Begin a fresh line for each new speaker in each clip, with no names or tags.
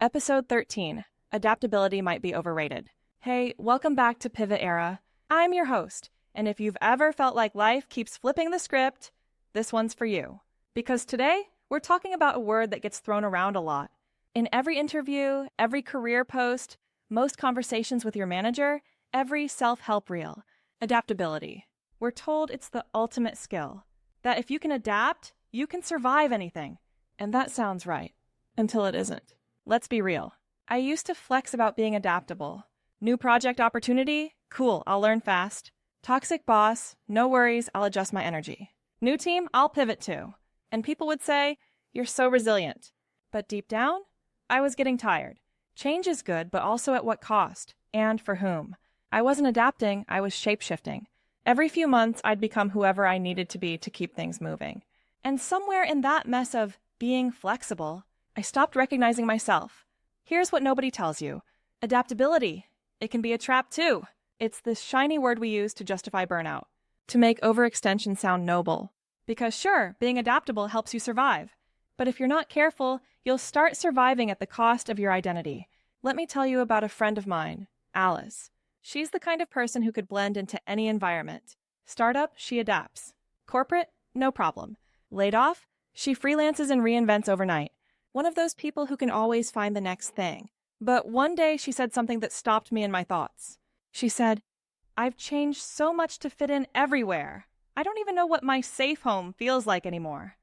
Episode 13, Adaptability Might Be Overrated. Hey, welcome back to Pivot Era. I'm your host, and if you've ever felt like life keeps flipping the script, this one's for you. Because today, we're talking about a word that gets thrown around a lot. In every interview, every career post, most conversations with your manager, every self-help reel, adaptability. We're told it's the ultimate skill, that if you can adapt, you can survive anything. And that sounds right, until it isn't. Let's be real. I used to flex about being adaptable. New project opportunity? Cool, I'll learn fast. Toxic boss? No worries, I'll adjust my energy. New team? I'll pivot to. And people would say, you're so resilient. But deep down, I was getting tired. Change is good, but also at what cost? And for whom? I wasn't adapting, I was shape-shifting. Every few months, I'd become whoever I needed to be to keep things moving. And somewhere in that mess of being flexible, I stopped recognizing myself. Here's what nobody tells you. Adaptability. It can be a trap too. It's this shiny word we use to justify burnout, to make overextension sound noble. Because sure, being adaptable helps you survive. But if you're not careful, you'll start surviving at the cost of your identity. Let me tell you about a friend of mine, Alice. She's the kind of person who could blend into any environment. Startup, she adapts. Corporate, no problem. Laid off, she freelances and reinvents overnight. One of those people who can always find the next thing. But one day she said something that stopped me in my thoughts. She said, I've changed so much to fit in everywhere. I don't even know what my safe home feels like anymore.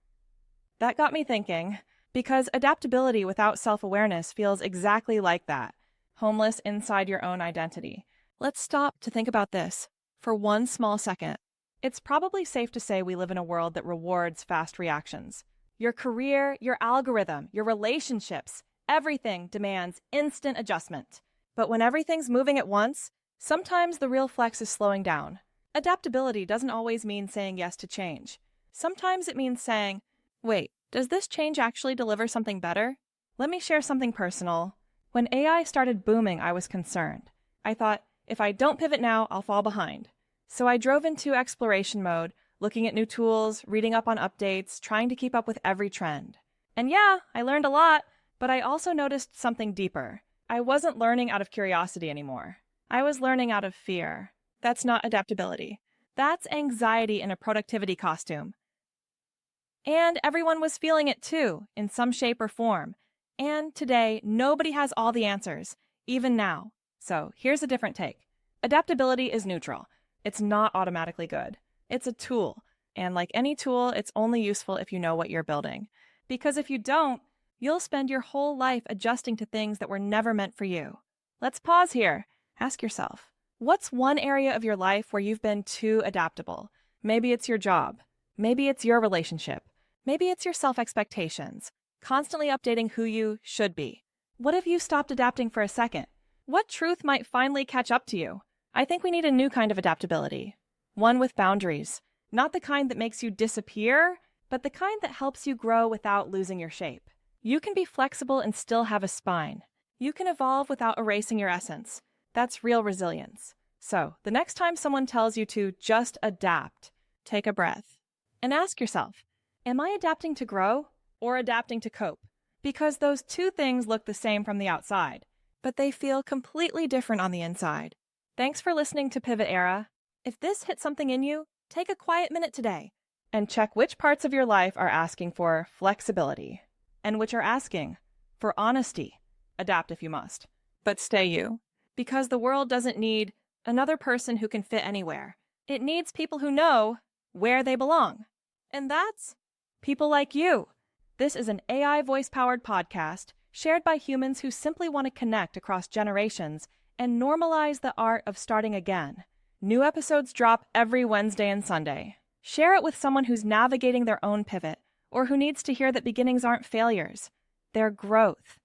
That got me thinking, because adaptability without self-awareness feels exactly like that. Homeless inside your own identity. Let's stop to think about this for one small second. It's probably safe to say we live in a world that rewards fast reactions. Your career, your algorithm, your relationships, everything demands instant adjustment. But when everything's moving at once, sometimes the real flex is slowing down. Adaptability doesn't always mean saying yes to change. Sometimes it means saying, wait, does this change actually deliver something better? Let me share something personal. When AI started booming, I was concerned. I thought, if I don't pivot now, I'll fall behind. So I drove into exploration mode, looking at new tools, reading up on updates, trying to keep up with every trend. And yeah, I learned a lot, but I also noticed something deeper. I wasn't learning out of curiosity anymore. I was learning out of fear. That's not adaptability. That's anxiety in a productivity costume. And everyone was feeling it too, in some shape or form. And today, nobody has all the answers, even now. So here's a different take. Adaptability is neutral. It's not automatically good. It's a tool, and like any tool, it's only useful if you know what you're building. Because if you don't, you'll spend your whole life adjusting to things that were never meant for you. Let's pause here. Ask yourself, what's one area of your life where you've been too adaptable? Maybe it's your job. Maybe it's your relationship. Maybe it's your self-expectations, constantly updating who you should be. What if you stopped adapting for a second? What truth might finally catch up to you? I think we need a new kind of adaptability. One with boundaries. Not the kind that makes you disappear, but the kind that helps you grow without losing your shape. You can be flexible and still have a spine. You can evolve without erasing your essence. That's real resilience. So, the next time someone tells you to just adapt, take a breath and ask yourself, am I adapting to grow or adapting to cope? Because those two things look the same from the outside, but they feel completely different on the inside. Thanks for listening to Pivot Era. If this hit something in you, take a quiet minute today and check which parts of your life are asking for flexibility and which are asking for honesty. Adapt if you must, but stay you. Because the world doesn't need another person who can fit anywhere. It needs people who know where they belong. And that's people like you. This is an AI voice-powered podcast shared by humans who simply want to connect across generations and normalize the art of starting again. New episodes drop every Wednesday and Sunday. Share it with someone who's navigating their own pivot or who needs to hear that beginnings aren't failures. They're growth.